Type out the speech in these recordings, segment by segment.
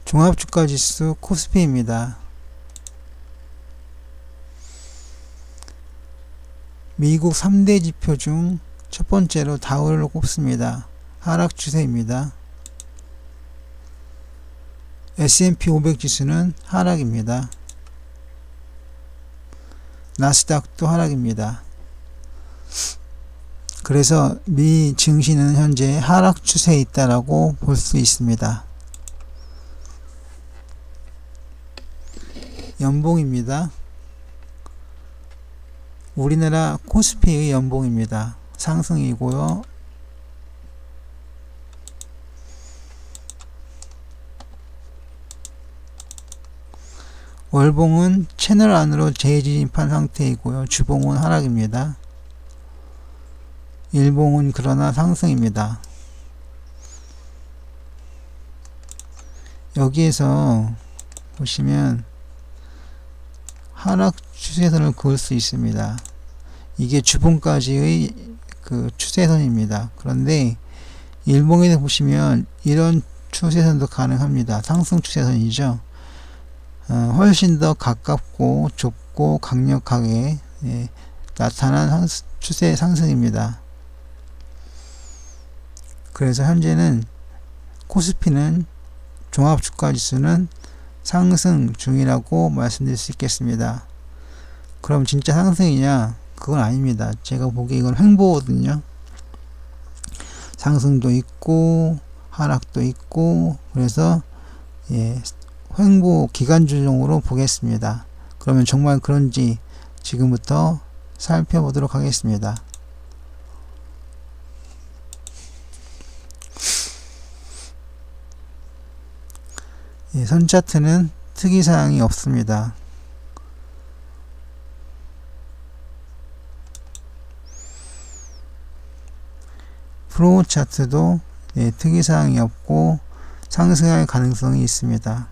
종합주가지수 코스피입니다. 미국 3대 지표 중 첫 번째로 다우를 꼽습니다. 하락 추세입니다. S&P 500 지수는 하락입니다. 나스닥도 하락입니다. 그래서 미 증시는 현재 하락 추세에 있다라고 볼 수 있습니다. 연봉입니다. 우리나라 코스피의 연봉입니다. 상승이고요. 월봉은 채널 안으로 재진입한 상태이고요. 주봉은 하락입니다. 일봉은 그러나 상승입니다. 여기에서 보시면 하락 추세선을 그을 수 있습니다. 이게 주봉까지의 그 추세선입니다. 그런데 일봉에 보시면 이런 추세선도 가능합니다. 상승 추세선이죠. 훨씬 더 가깝고 좁고 강력하게 나타난 추세 상승입니다. 그래서 현재는 코스피는 종합주가지수는 상승 중이라고 말씀드릴 수 있겠습니다. 그럼 진짜 상승이냐? 그건 아닙니다. 제가 보기에 이건 횡보거든요. 상승도 있고 하락도 있고 그래서 횡보 기간주종으로 보겠습니다. 그러면 정말 그런지 지금부터 살펴보도록 하겠습니다. 선차트는 특이사항이 없습니다. 프로 차트도 특이사항이 없고 상승할 가능성이 있습니다.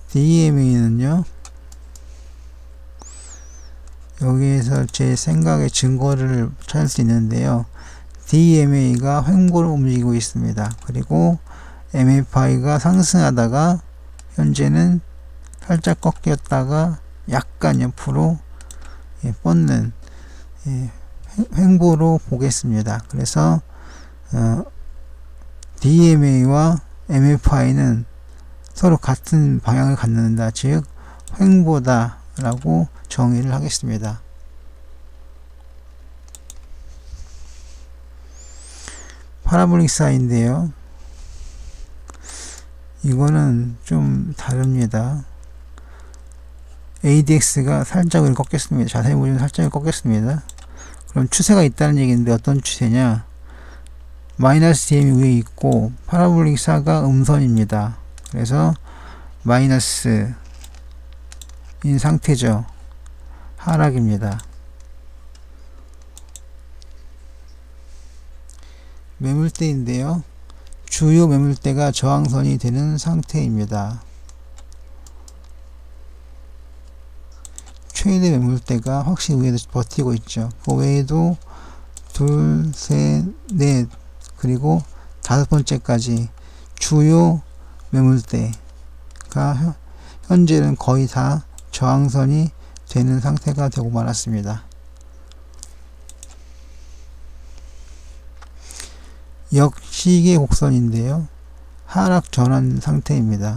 DMA는요, 여기에서 제 생각의 증거를 찾을 수 있는데요. DMA가 횡보로 움직이고 있습니다. 그리고 MFI가 상승하다가 현재는 살짝 꺾였다가 약간 옆으로 뻗는 횡보로 보겠습니다. 그래서 DMA와 MFI는 서로 같은 방향을 갖는다, 즉 횡보다 라고 정의를 하겠습니다. 파라볼릭 사인인데요, 이거는 좀 다릅니다. ADX가 살짝 꺾였습니다. 자세히 보시면 살짝 꺾였습니다. 그럼 추세가 있다는 얘기인데 어떤 추세냐? 마이너스 DM이 위에 있고 파라볼릭 사가 음선입니다. 그래서 마이너스인 상태죠. 하락입니다. 매물대인데요, 주요 매물대가 저항선이 되는 상태입니다. 최대 매물대가 확실히 위에서 버티고 있죠. 그 외에도 둘, 셋, 넷, 그리고 다섯 번째까지 주요 매물대가 현재는 거의 다 저항선이 되는 상태가 되고 말았습니다. 역시계 곡선인데요, 하락 전환 상태입니다.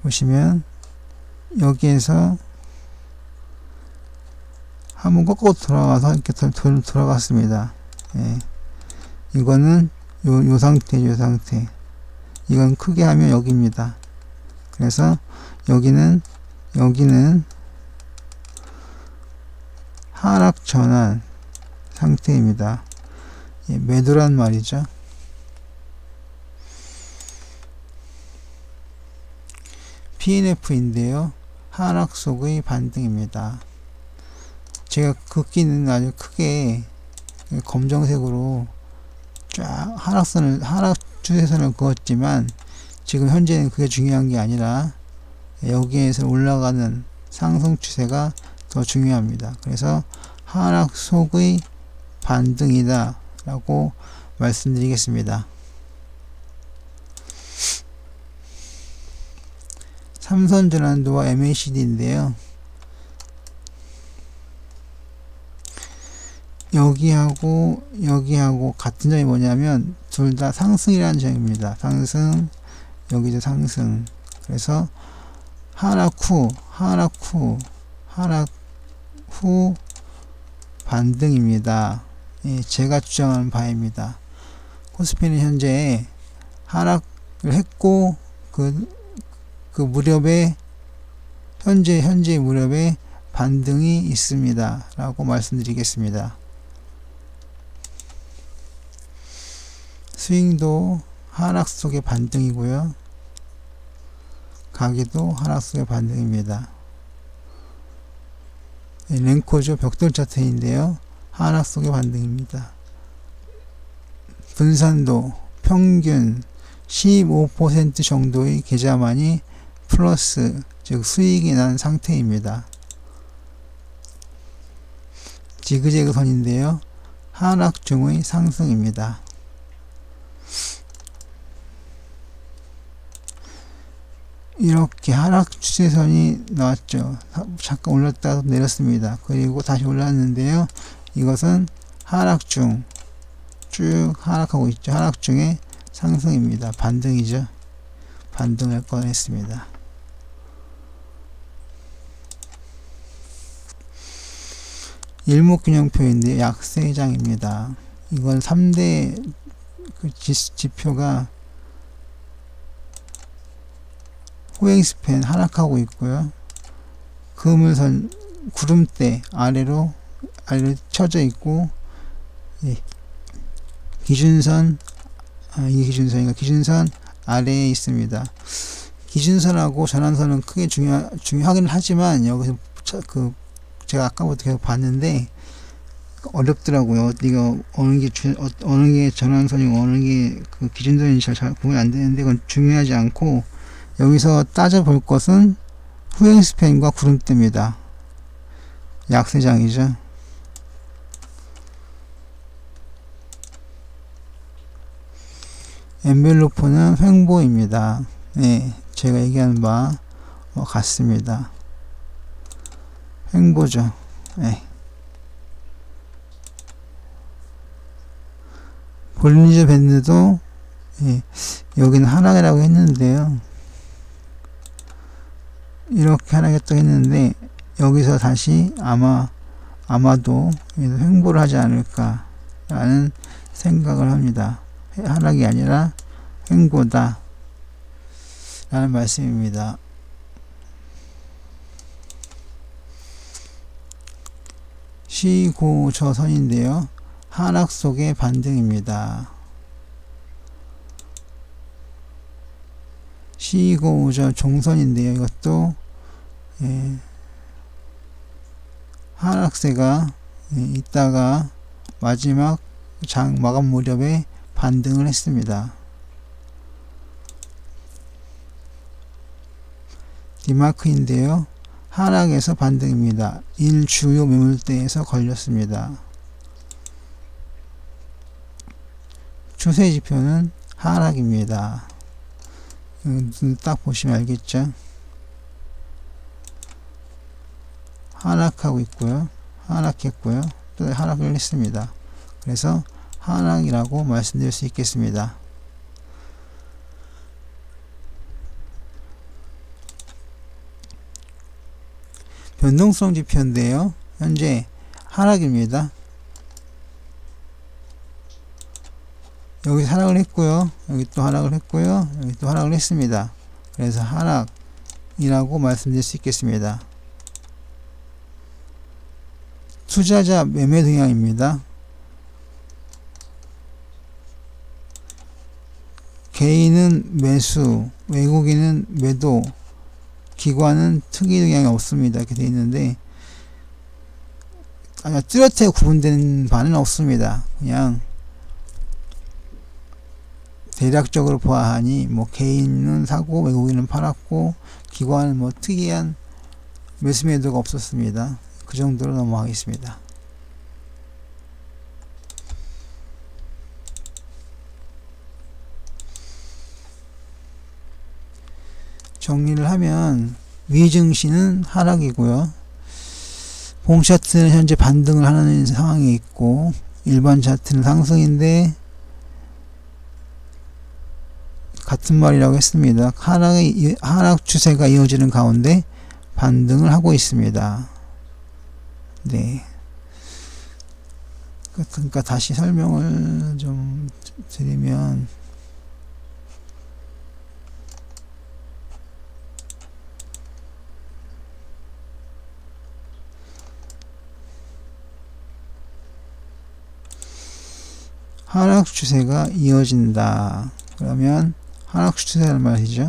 보시면 여기에서 한번 거꾸로 돌아가서 이렇게 돌아갔습니다. 이거는 요 상태죠, 요 상태. 이건 크게 하면 여기입니다. 그래서 여기는 하락 전환 상태입니다. 매도란 말이죠. PNF인데요, 하락 속의 반등입니다. 제가 긋기는 아주 크게 검정색으로 쫙 하락 추세선을 그었지만 지금 현재는 그게 중요한 게 아니라 여기에서 올라가는 상승 추세가 더 중요합니다. 그래서 하락 속의 반등이다 라고 말씀드리겠습니다. 삼선 전환도와 MACD인데요. 여기하고 같은 점이 뭐냐면 둘 다 상승이라는 점입니다. 상승, 여기도 상승. 그래서 하락 후 반등입니다. 예, 제가 주장하는 바입니다. 코스피는 현재 하락을 했고 그 무렵에 현재 무렵에 반등이 있습니다. 라고 말씀드리겠습니다. 스윙도 하락 속의 반등이고요. 가계도 하락 속의 반등입니다. 랭코죠. 벽돌 차트인데요. 하락 속의 반등입니다. 분산도 평균 15% 정도의 계좌만이 플러스, 즉 수익이 난 상태입니다. 지그재그 선인데요. 하락 중의 상승입니다. 이렇게 하락 추세선이 나왔죠. 잠깐 올랐다가 내렸습니다. 그리고 다시 올랐는데요. 이것은 하락 중, 쭉 하락하고 있죠. 하락 중의 상승입니다. 반등이죠. 반등을 꺼냈습니다. 일목균형표인데 약세장입니다. 이건 3대 지표가 호행스팬 하락하고 있고요. 그물선 구름대 아래로 쳐져 있고, 예, 기준선, 이게 기준선이니까 기준선 아래에 있습니다. 기준선하고 전환선은 크게 중요하긴 하지만 여기서 제가 아까부터 계속 봤는데 어렵더라고요. 어디가 어느 게 전환선이고 어느 게 그 기준선인지 잘 구분이 안 되는데 그건 중요하지 않고, 여기서 따져볼 것은 후행스팬과 구름대입니다. 약세장이죠. 엔벨로프는 횡보입니다. 네, 제가 얘기한 바 같습니다. 횡보죠. 네. 볼린저 밴드도, 예, 여기는 하락이라고 했는데요. 이렇게 하락했다고 했는데 여기서 다시 아마도 횡보를 하지 않을까 라는 생각을 합니다. 하락이 아니라 횡보다 라는 말씀입니다. 시고저선인데요. 하락 속의 반등입니다. 시고우저 종선인데요. 이것도, 예, 하락세가, 예, 있다가 마지막 장 마감 무렵에 반등을 했습니다. 디마크인데요. 하락에서 반등입니다. 1주요 매물대에서 걸렸습니다. 추세지표는 하락입니다. 딱 보시면 알겠죠. 하락하고 있고요. 하락했고요. 또 하락을 했습니다. 그래서 하락이라고 말씀드릴 수 있겠습니다. 변동성 지표인데요. 현재 하락입니다. 여기 하락을 했고요. 여기 또 하락을 했고요. 여기 또 하락을 했습니다. 그래서 하락이라고 말씀드릴 수 있겠습니다. 투자자 매매 동향입니다. 개인은 매수, 외국인은 매도, 기관은 특이 동향이 없습니다. 이렇게 되어 있는데, 뚜렷하게 구분되는 바는 없습니다. 그냥 대략적으로 보아하니 개인은 사고 외국인은 팔았고 기관은 특이한 매수 매도가 없었습니다. 그 정도로 넘어가겠습니다. 정리를 하면 위 증시는 하락이고요. 봉 차트는 현재 반등을 하는 상황이 있고 일반 차트는 상승인데 같은 말이라고 했습니다. 하락 추세가 이어지는 가운데 반등을 하고 있습니다. 네. 그러니까 다시 설명을 좀 드리면 하락 추세가 이어진다. 그러면 하락 추세란 말이죠.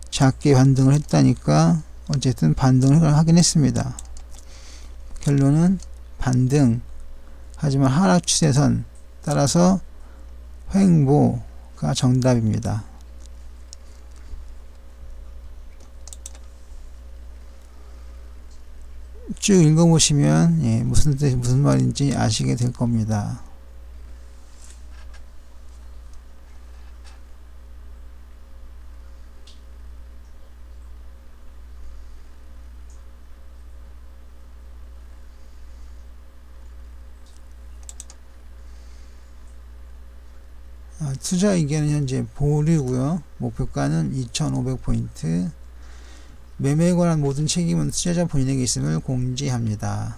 작게 반등을 했다니까 어쨌든 반등을 하긴 했습니다. 결론은 반등. 하지만 하락 추세선 따라서 횡보가 정답입니다. 쭉 읽어보시면 무슨 말인지 아시게 될 겁니다. 투자 의견은 현재 보류고요. 목표가는 2,500포인트. 매매에 관한 모든 책임은 투자자 본인에게 있음을 공지합니다.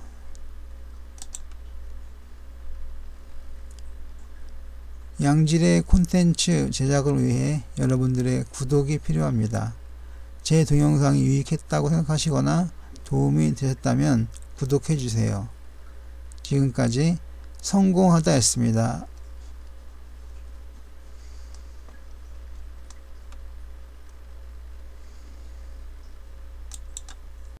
양질의 콘텐츠 제작을 위해 여러분들의 구독이 필요합니다. 제 동영상이 유익했다고 생각하시거나 도움이 되셨다면 구독해주세요. 지금까지 성공하다였습니다.